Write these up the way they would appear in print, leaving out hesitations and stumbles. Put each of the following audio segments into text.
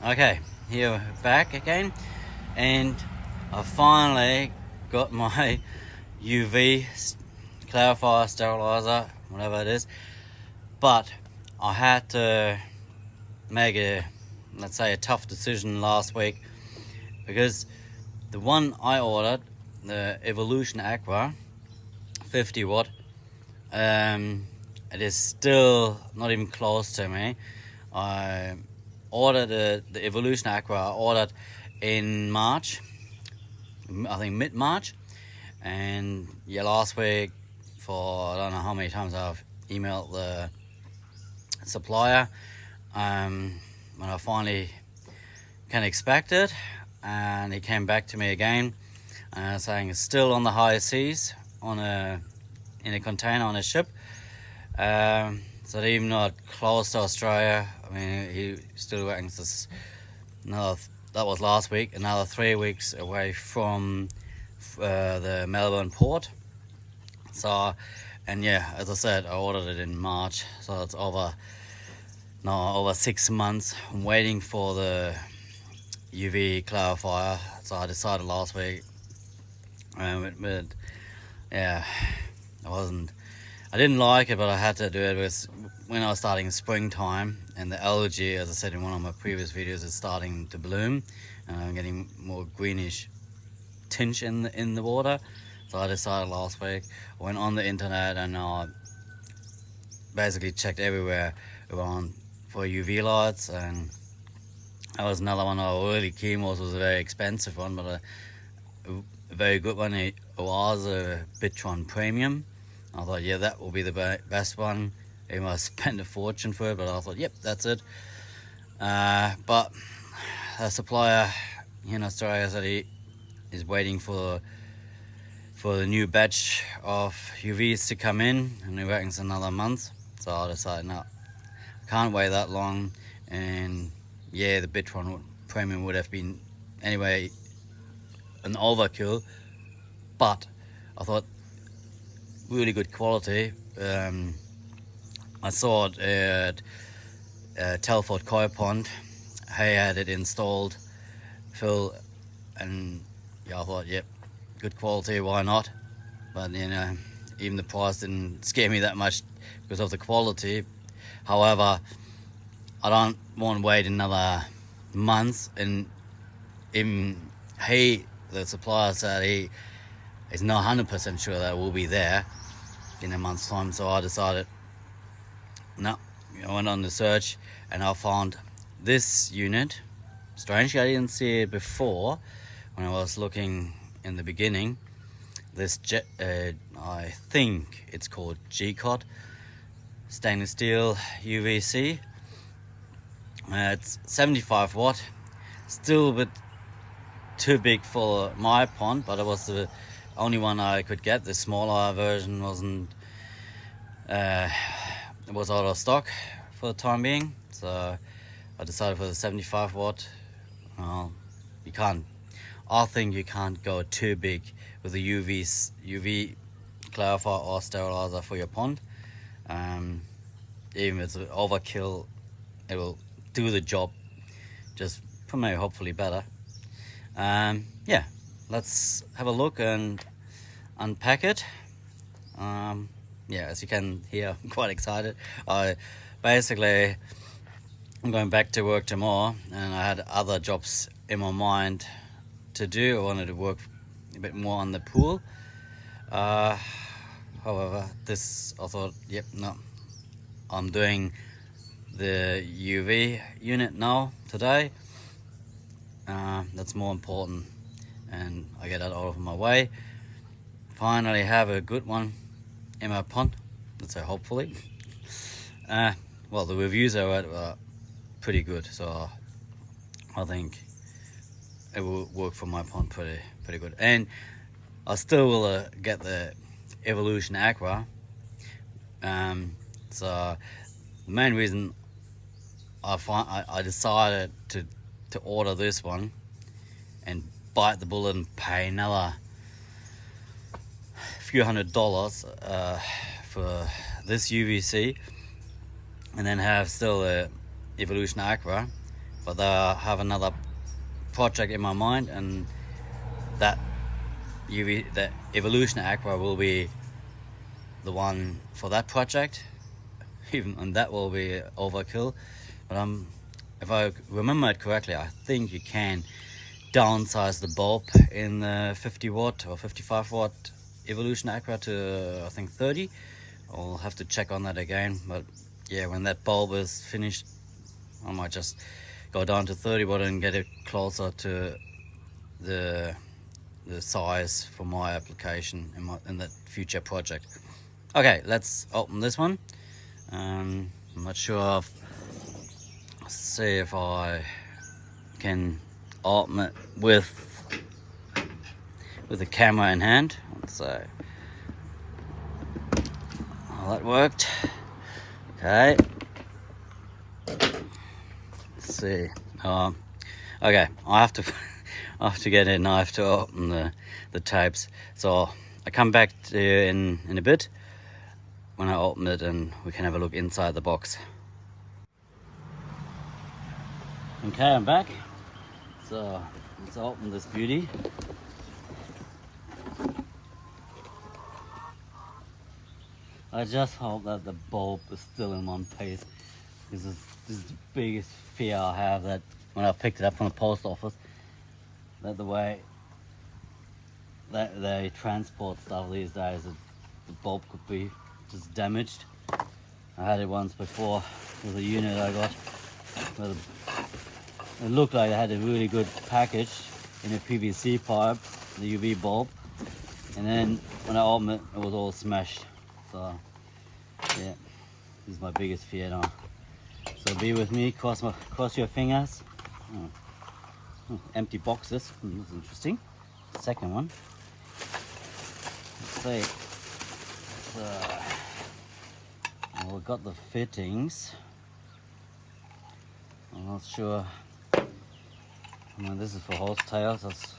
Okay, here we're back again, and I finally got my UV clarifier, steriliser, whatever it is, but I had to make let's say a tough decision last week, because the one I ordered, the Evolution Aqua 50 watt, it is still not even close to me. I ordered the Evolution Aqua. I ordered in March, I think mid-March, and yeah, last week, for I don't know how many times I've emailed the supplier when I finally can expect it, and he came back to me again saying it's still on the high seas in a container on a ship. So they're even not close to Australia. I mean, he still waiting. That was last week. Another 3 weeks away from the Melbourne port. So, and yeah, as I said, I ordered it in March, so it's over 6 months. I'm waiting for the UV clarifier. So I decided last week. Yeah, I didn't like it, but I had to do it. It was when I was starting springtime, and the algae, as I said in one of my previous videos, is starting to bloom, and I'm getting more greenish tinge in the water. So I decided last week. I went on the internet and I basically checked everywhere around for UV lights, and that was another one I was really keen was a very expensive one, but a very good one. It was a Bitron Premium. I thought, yeah, that will be the best one. Even I spent a fortune for it, but I thought, yep, that's it. But the supplier in Australia said he is waiting for the new batch of UVs to come in, and he reckons another month. So I decided, no, I can't wait that long. And yeah, the Bitron Premium would have been anyway an overkill, but I thought really good quality. I saw it at Telford Koi Pond. He had it installed, Phil, and yeah, I thought, yep, good quality, why not? But you know, even the price didn't scare me that much because of the quality. However, I don't want to wait another month, and even the supplier said he is not 100% sure that it will be there in a month's time. So I decided, no, I went on the search and I found this unit. Strangely, I didn't see it before when I was looking in the beginning. This I think it's called Jecod stainless steel UVC. It's 75 watt, still a bit too big for my pond, but it was the only one I could get. The smaller version it was out of stock for the time being, so I decided for the 75 watt. Well, I think you can't go too big with the UV clarifier or sterilizer for your pond. Even if it's an overkill, it will do the job, just maybe hopefully better. Yeah, let's have a look and unpack it. Yeah, as you can hear, I'm quite excited. I'm going back to work tomorrow, and I had other jobs in my mind to do. I wanted to work a bit more on the pool. However, I thought, yep, no, I'm doing the UV unit now today. That's more important, and I get that out of my way. Finally have a good one in my pond, let's say, hopefully. Well, the reviews are pretty good, so I think it will work for my pond pretty good. And I still will get the Evolution Aqua. So the main reason I decided to order this one and bite the bullet and pay another few $100 for this UVC, and then have still the Evolution Aqua but I have another project in my mind, and that the Evolution Aqua will be the one for that project. Even and that will be overkill, but if I remember it correctly, I think you can downsize the bulb in the 50 watt or 55 watt Evolution Aqua to I think 30. I'll have to check on that again, but yeah, when that bulb is finished, I might just go down to 30 watt and get it closer to the size for my application in that future project. Okay, let's open this one. I'm not sure see if I can open it with the camera in hand. So that worked. Okay, let's see. Okay, I have to get a knife to open the tapes, so I come back to you in a bit when I open it, and we can have a look inside the box. Okay, I'm back. So let's open this beauty. I just hope that the bulb is still in one piece. This is the biggest fear I have, that when I picked it up from the post office, that the way that they transport stuff these days, the bulb could be just damaged. I had it once before with a unit I got. It looked like it had a really good package in a PVC pipe, the UV bulb, and then when I opened it, it was all smashed. So yeah, this is my biggest fear now. So be with me, cross your fingers. Empty boxes, that's interesting. Second one. Let's see. So, we've got the fittings. I'm not sure. I mean, this is for hose tails. That's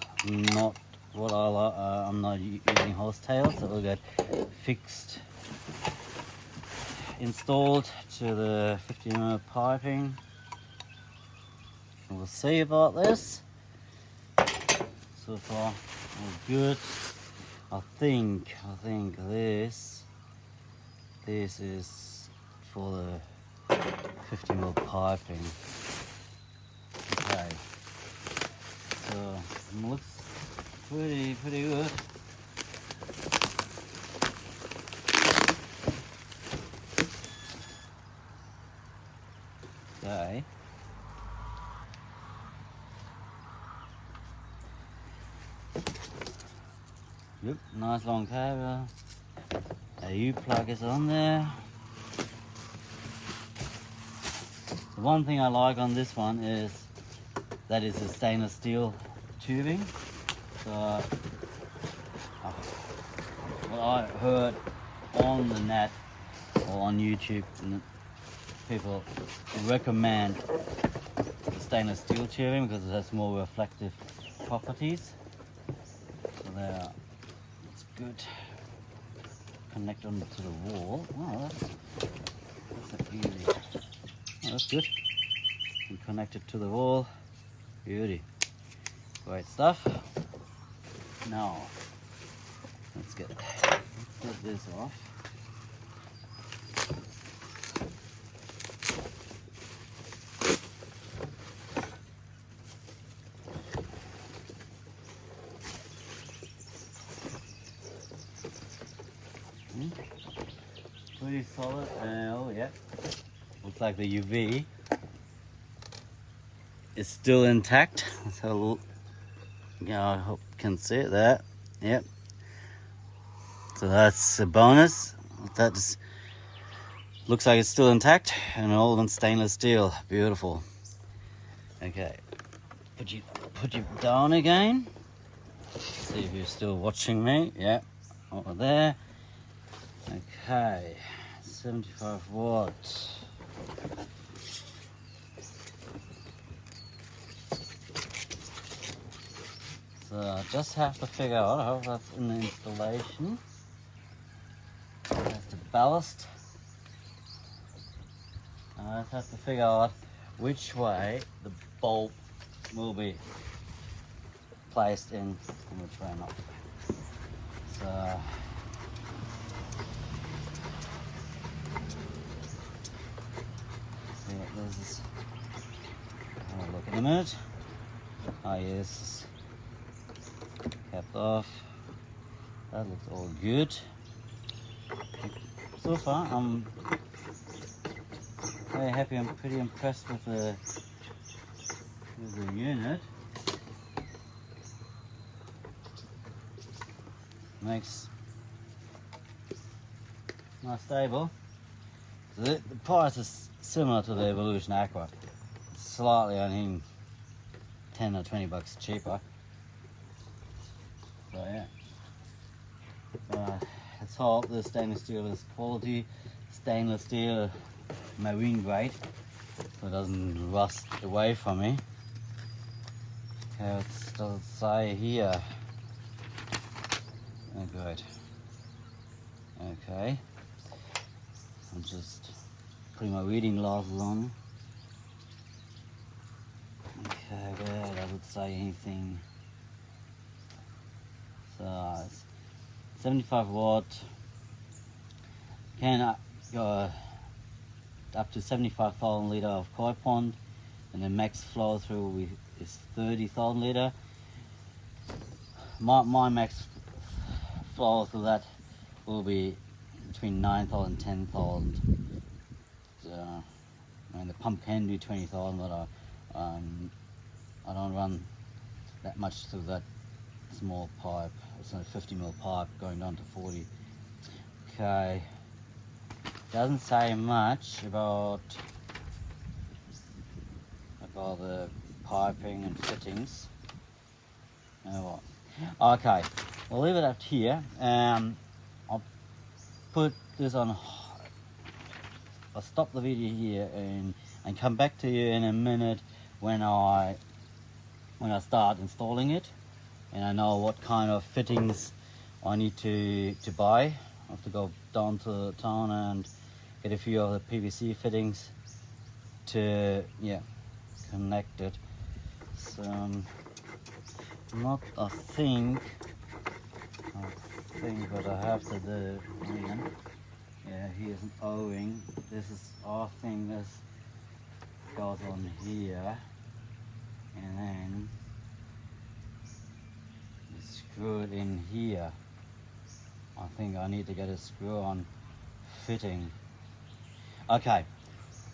not what I like. I'm not using hose tails, so we'll get fixed, installed to the 50mm piping. We'll see about this. So far, all good. I think this is for the 50mm piping. Okay. So it looks pretty good. Okay. Yep, nice long cable. A U-plug is on there. The one thing I like on this one is that it's a stainless steel tubing. So what I heard on the net or on YouTube, people recommend the stainless steel tubing because it has more reflective properties. So there, it's good. Connect onto the wall. Oh, that's easy. Oh, that's good. And connect it to the wall. Beauty. Great stuff. Now, let's get this off. Pretty solid. Oh yeah. Looks like the UV is still intact. So yeah, I hope you can see it there. Yep. So that's a bonus. That looks like it's still intact and all in stainless steel. Beautiful. Okay. Put you down again. See if you're still watching me. Yeah. Over there. Okay. 75 watts. So I just have to figure out how that's in the installation. That's the ballast. I just have to figure out which way the bulb will be placed in which way not. So see what this is. Have a look in a minute. Oh yes, capped off. That looks all good. So far I'm very happy. I'm pretty impressed with the unit. Makes nice stable. So the price is similar to the Evolution Aqua, slightly only 10 or 20 bucks cheaper. So yeah, let's hope the stainless steel is quality stainless steel, marine grade, so it doesn't rust away from me. Okay, what does it say here? Oh, good. Okay, I'm just putting my reading glasses on. Okay, where does it say anything? So it's 75 watt, can go up to 75,000 litre of koi pond, and the max flow through is 30,000 litre. My max flow through that will be between 9,000 and 10,000. I mean, the pump can do 20,000, but I don't run that much through that small pipe. It's a 50mm pipe going down to 40. Okay, doesn't say much about the piping and fittings. Oh, well. Okay, we'll leave it up here. I'll put this on. I'll stop the video here and come back to you in a minute when I start installing it, and I know what kind of fittings I need to buy. I have to go down to town and get a few of the PVC fittings to connect it. So I think what I have to do again. Yeah, here's an O-ring. This is our thing. This goes on here, and then you screw it in here. I think I need to get a screw-on fitting. Okay,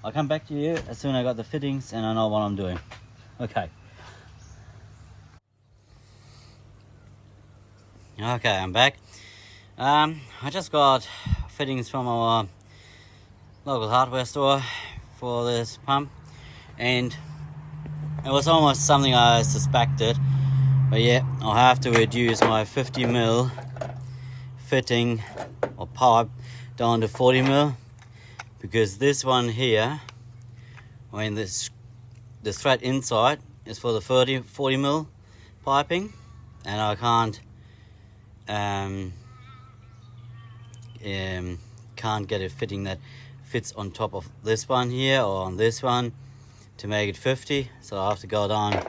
I'll come back to you as soon as I got the fittings and I know what I'm doing. Okay. Okay, I'm back. I just got fittings from our local hardware store for this pump, and it was almost something I suspected, but yeah, I'll have to reduce my 50mm fitting or pipe down to 40mm, because this one here, when the thread inside is for the 40mm piping, and I can't get a fitting that fits on top of this one here or on this one to make it 50, so I have to go down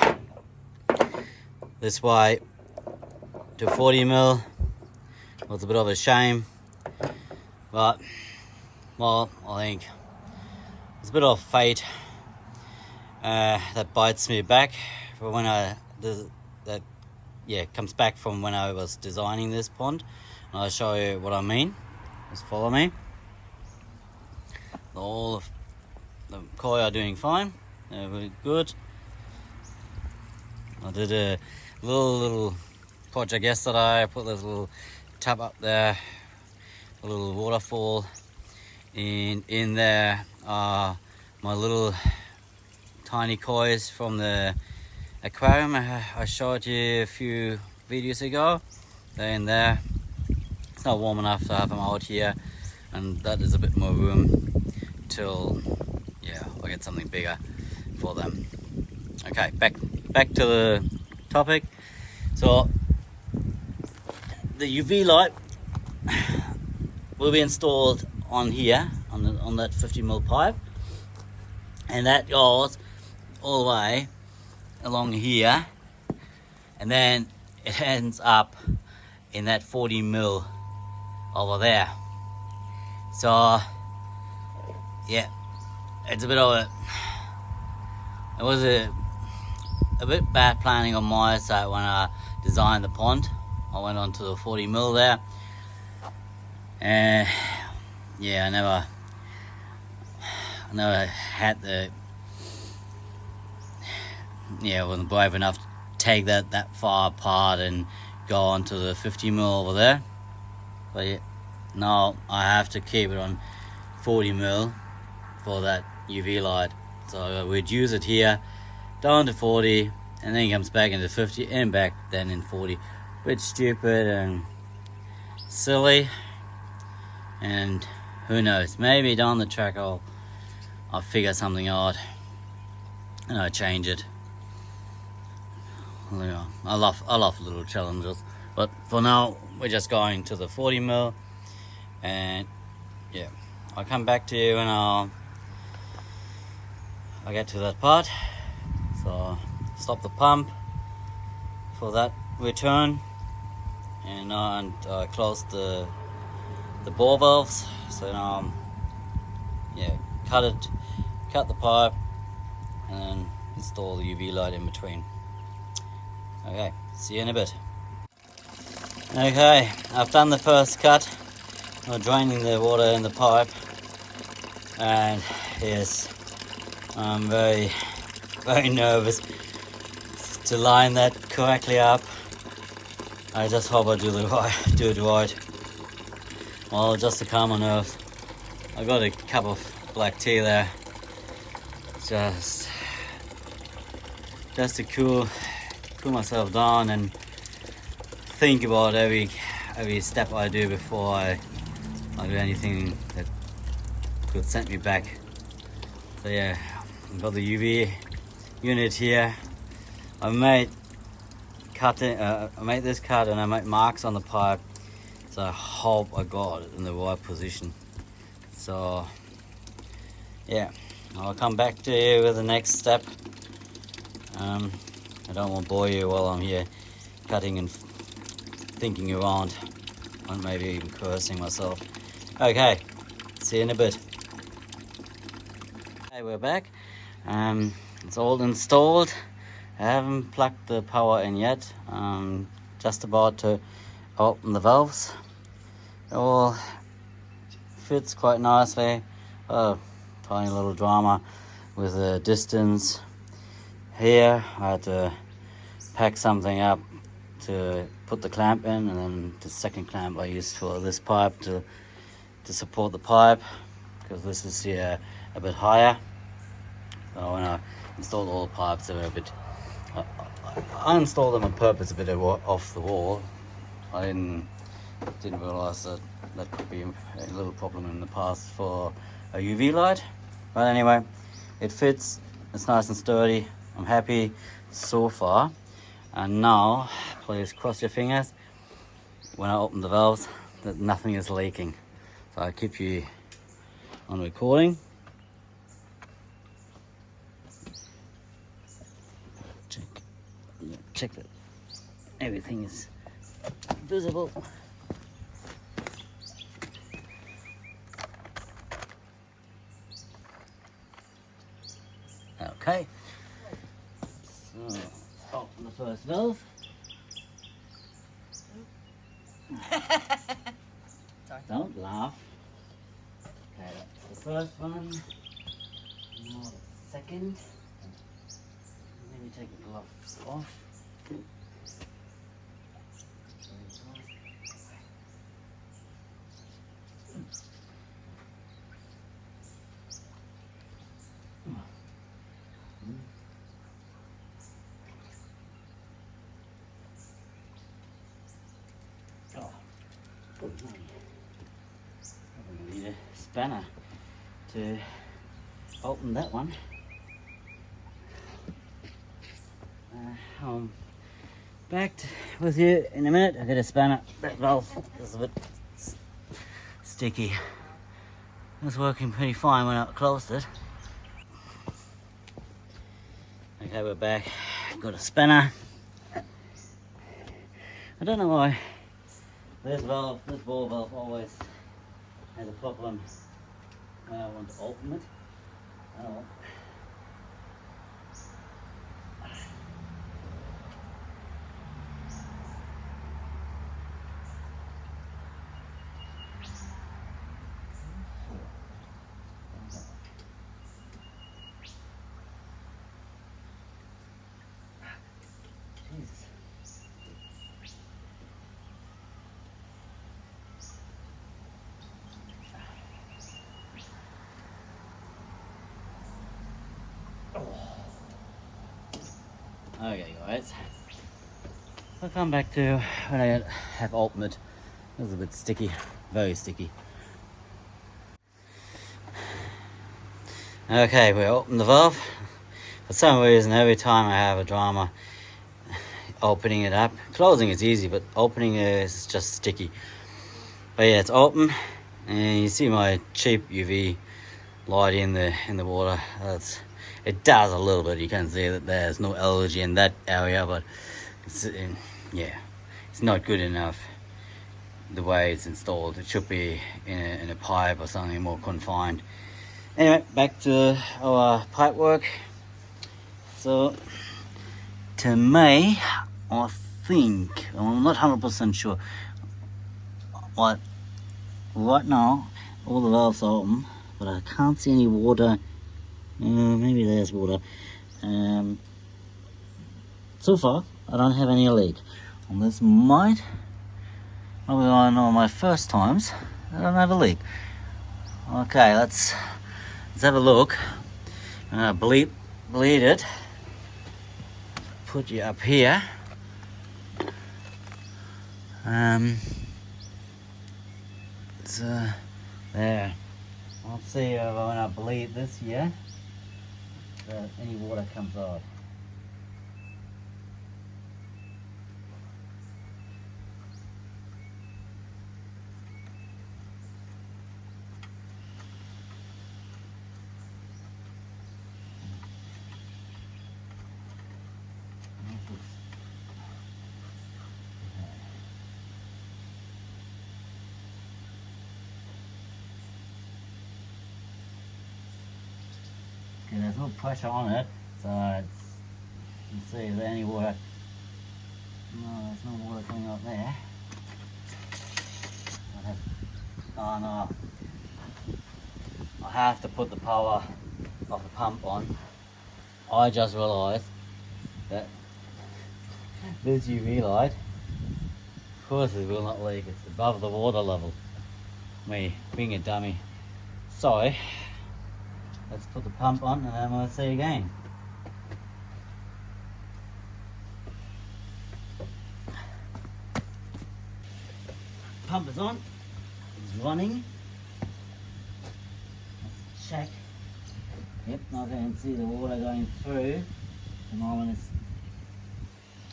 this way to 40mm. Well, it's a bit of a shame, but well, I think it's a bit of fate that bites me back for when comes back from when I was designing this pond. And I'll show you what I mean. Just follow me. All of the koi are doing fine. They're really good. I did a little project yesterday. I put this little tub up there, a little waterfall, and in there are my little tiny kois from the aquarium I showed you a few videos ago. They're in there. It's not warm enough to have them out here, and that is a bit more room till I get something bigger for them. Okay, back to the topic. So the UV light will be installed on here on that 50mm pipe, and that goes all the way along here, and then it ends up in that 40 mil over there. So yeah, it's a bit of a, it was a bit bad planning on my side when I designed the pond. I went on to the 40 mil there, and yeah, I never had the, yeah, I wasn't brave enough to take that far apart and go on to the 50 mil over there. But yeah, now I have to keep it on 40 mil for that UV light. So I reduce it here down to 40, and then it comes back into 50 and back then in 40. Bit stupid and silly, and who knows, maybe down the track I'll figure something out and I'll change it. You know, I love little challenges, but for now we're just going to the 40 mil, and yeah, I'll come back to you when I'll get to that part. So stop the pump for that return, and close the bore valves. So now yeah, cut the pipe and then install the UV light in between. Okay, see you in a bit. Okay, I've done the first cut. I'm draining the water in the pipe, and yes, I'm very nervous to line that correctly up. I just hope I do it right. Well, just to calm my nerves, I got a cup of black tea there, just to cool myself down and think about every step I do before I do anything that could send me back. So yeah, I've got the UV unit here. I made this cut and I made marks on the pipe, so I hope I got it in the right position. So yeah, I'll come back to you with the next step. I don't want to bore you while I'm here cutting and thinking around, and maybe even cursing myself. Okay, see you in a bit. Okay, we're back. It's all installed. I haven't plugged the power in yet. Just about to open the valves. It all fits quite nicely. Oh, tiny little drama with the distance. Here I had to pack something up to put the clamp in, and then the second clamp I used for this pipe to support the pipe, because this is here a bit higher. So when I installed all the pipes, they were a bit, I installed them on purpose a bit off the wall. I didn't realize that could be a little problem in the past for a UV light. But anyway, it fits, it's nice and sturdy. I'm happy so far. And now, please cross your fingers when I open the valves that nothing is leaking. So I'll keep you on recording. Check that everything is visible. Okay. So open the first valve. Don't laugh. Okay, that's the first one. Now the second. Let me take the gloves off. I need a spanner to open that one. I'm back with you in a minute. I got a spanner. That valve is a bit sticky. It was working pretty fine when I closed it. Okay, we're back. got a spanner. I don't know why this ball valve always has a problem when I want to open it. Oh. Jesus. Okay guys, I'll come back to when I have opened it. It was a bit sticky, very sticky. Okay, we opened the valve. For some reason, every time I have a drama, opening it up, closing is easy, but opening it is just sticky. But yeah, it's open, and you see my cheap UV light in the water. It does a little bit. You can see that there's no algae in that area, but it's, yeah, it's not good enough the way it's installed. It should be in a pipe or something more confined. Anyway, back to our pipe work. So to me, I think, I'm not 100% sure, but right now all the valves are open, but I can't see any water. Maybe there's water. So far I don't have any leak. And this might be one of my first times I don't have a leak. Okay, let's have a look. Bleed it. Put you up here. So there. Let's see if when I bleed this here, that any water comes out. Okay, there's no pressure on it, so let's see if there's any water. No, there's no water coming out there. Oh no, I have to put the power of the pump on. I just realised that this UV light, of course it will not leak, it's above the water level. Me being a dummy. Sorry. Let's put the pump on and then we'll see again. Pump is on, it's running. Let's check. Yep, now I can see the water going through. The moment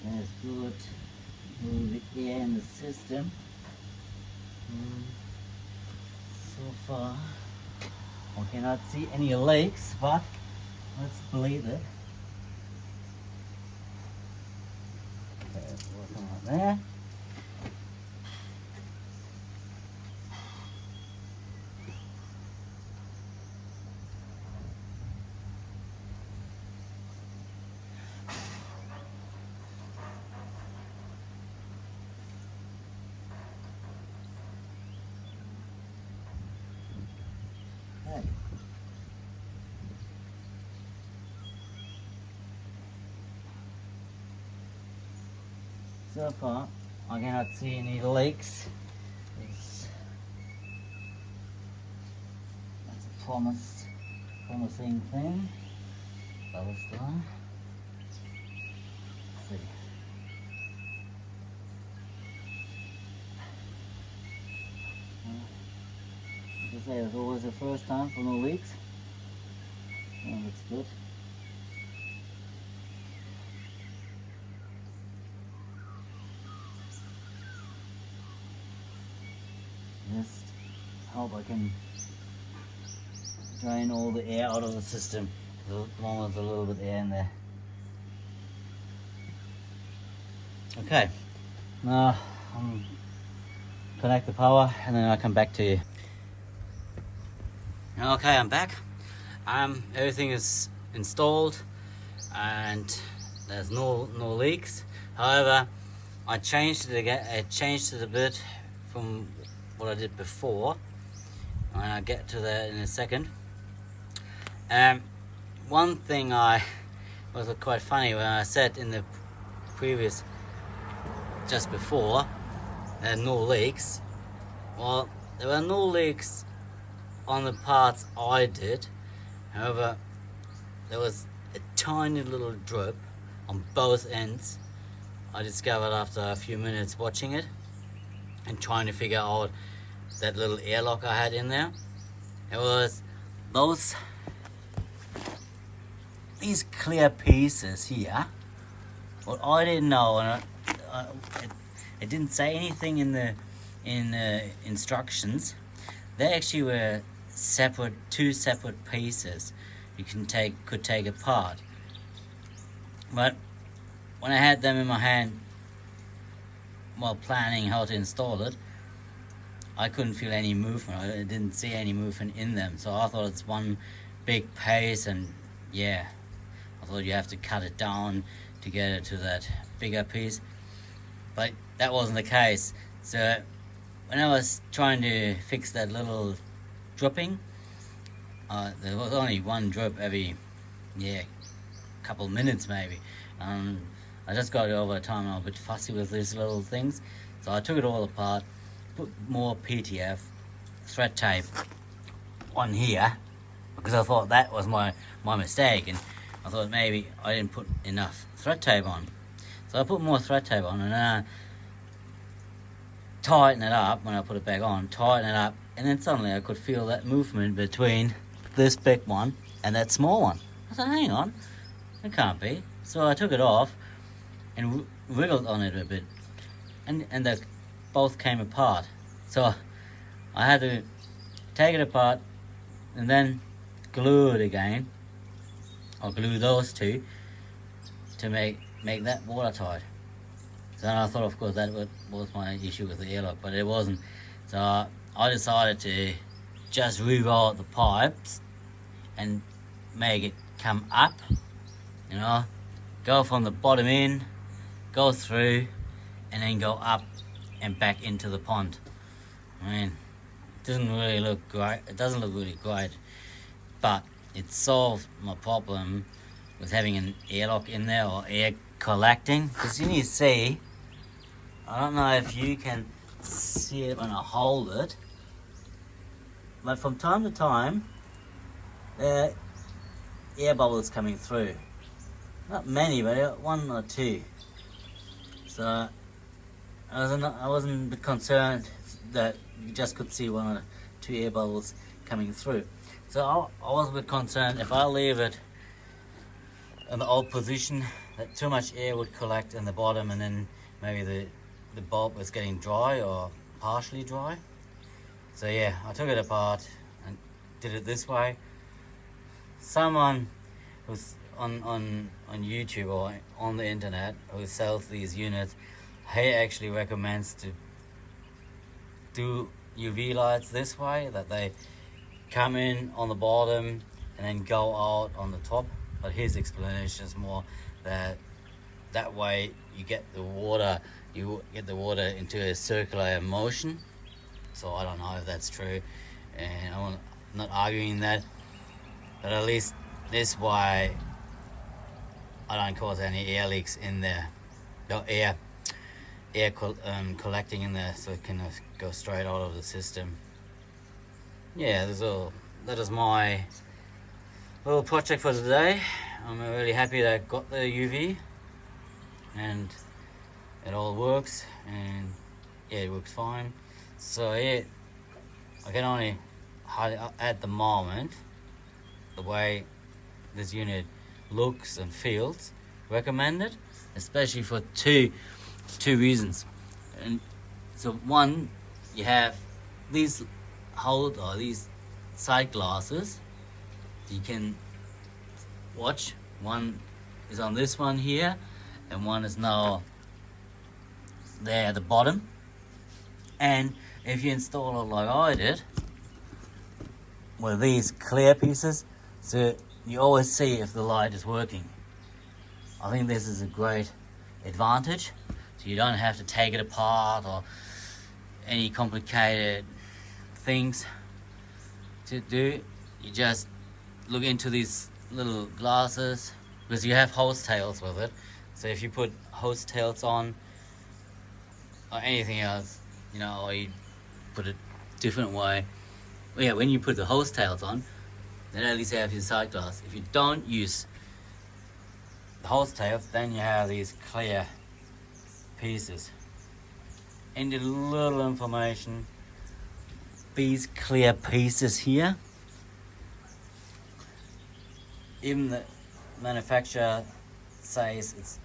there's good move the air in the system. So far I cannot see any leaks, but let's bleed it. Okay, it's working right there. Okay. So far, I cannot see any leaks. That's a promising thing. Bubble star. Let's see. As I say, it's always the first time for no leaks. That looks good. Just hope I can drain all the air out of the system. As long as there's a little bit of air in there. Okay, now connect the power and then I'll come back to you. Okay, I'm back. Everything is installed and there's no leaks. However, I changed it again. I changed it a bit from what I did before, and I'll get to that in a second. One thing I was quite funny when I said in the previous, just before, there are no leaks. Well, there were no leaks on the parts I did. However, there was a tiny little drip on both ends. I discovered after a few minutes watching it and trying to figure out that little airlock I had in there. It was these clear pieces here. What I didn't know, and it didn't say anything in the instructions. They actually were two separate pieces you could take apart. But when I had them in my hand while planning how to install it, I couldn't feel any movement. I didn't see any movement in them, so I thought it's one big piece, and yeah, I thought you have to cut it down to get it to that bigger piece, but that wasn't the case. So when I was trying to fix that little dripping, there was only one drip every couple minutes maybe. I just got it over time. I'm a bit fussy with these little things, so I took it all apart, put more PTF thread tape on here because I thought that was my mistake, and I thought maybe I didn't put enough thread tape on. So I put more thread tape on, and then I tighten it up. When I put it back on, tighten it up, and then suddenly I could feel that movement between this big one and that small one. I thought, hang on, it can't be. So I took it off and wiggled on it a bit, and they both came apart. So I had to take it apart and then glue it again, or glue those two to make that watertight. So then I thought, of course, that was my issue with the airlock, but it wasn't. So I decided to just reroll the pipes and make it come up, go from the bottom in, go through, and then go up and back into the pond. I mean, it doesn't really look great. It doesn't look really great, but it solved my problem with having an airlock in there, or air collecting. Because you need to see, I don't know if you can see it when I hold it, but from time to time, there are air bubbles coming through. Not many, but one or two. So I wasn't a bit concerned that you just could see one or two air bubbles coming through. So I was a bit concerned if I leave it in the old position that too much air would collect in the bottom, and then maybe the bulb was getting dry or partially dry. So yeah, I took it apart and did it this way. Someone who's on YouTube or on the internet who sells these units, he actually recommends to do UV lights this way, that they come in on the bottom and then go out on the top. But his explanation is more that way you get the water into a circular motion. So I don't know if that's true, and I'm not arguing that, but at least this way I don't cause any air leaks in there. No air collecting in there, so it can go straight out of the system. Yeah, that is my little project for today. I'm really happy that I got the UV and it all works, and yeah, it works fine. So yeah, I can only at the moment, the way this unit looks and feels, recommend it, especially for two reasons. And so one, you have these these side glasses you can watch. One is on this one here, and one is now there at the bottom. And if you install it like I did, with these clear pieces, so you always see if the light is working. I think this is a great advantage, so you don't have to take it apart or any complicated things to do. You just look into these little glasses, because you have hose tails with it. So if you put hose tails on or anything else, you know, or you put it different way, well, yeah, when you put the hose tails on, then at least you have your side glass. If you don't use the hose tails, then you have these clear pieces. And a little information, these clear pieces here, even the manufacturer says it's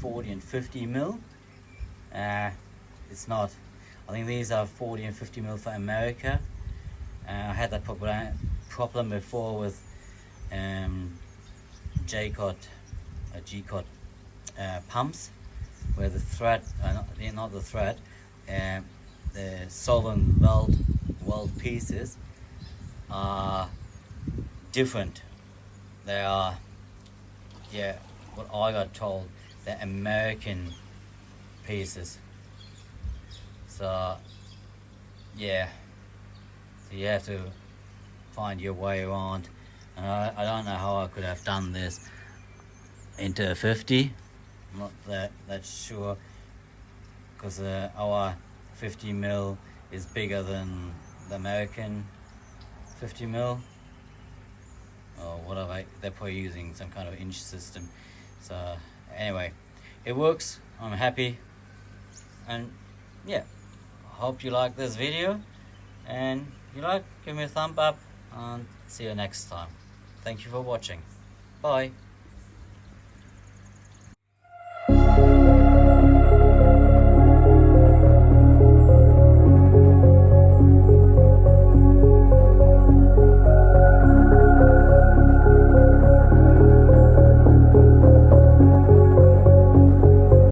40 and 50 mil. It's not. I think these are 40 and 50 mil for America. I had that problem before with Jecod pumps, where the thread, not the thread, the solvent weld pieces are different. They are, yeah, what I got told, they're American pieces. So, yeah, so you have to find your way around. And I don't know how I could have done this into a 50. I'm not that sure, because our 50 mil is bigger than the American 50 mil. Or whatever, they're probably using some kind of inch system. So anyway, it works. I'm happy, and yeah, hope you like this video, and if you like, give me a thumb up, and see you next time. Thank you for watching. Bye.